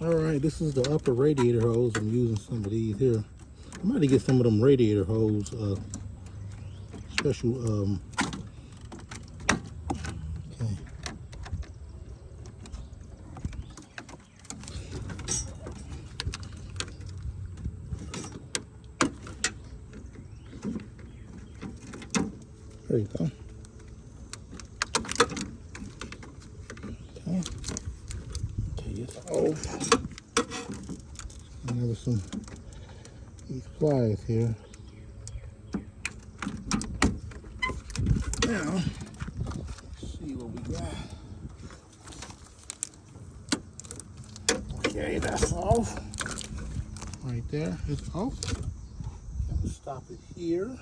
Alright, this is the upper radiator hose. I'm using some of these here. I'm going to get some of them radiator hose, special, okay. There you go. Okay. Take this off. And there was these pliers here. Now, let's see what we got. Okay, that's off. Right there, it's off. Stop it here.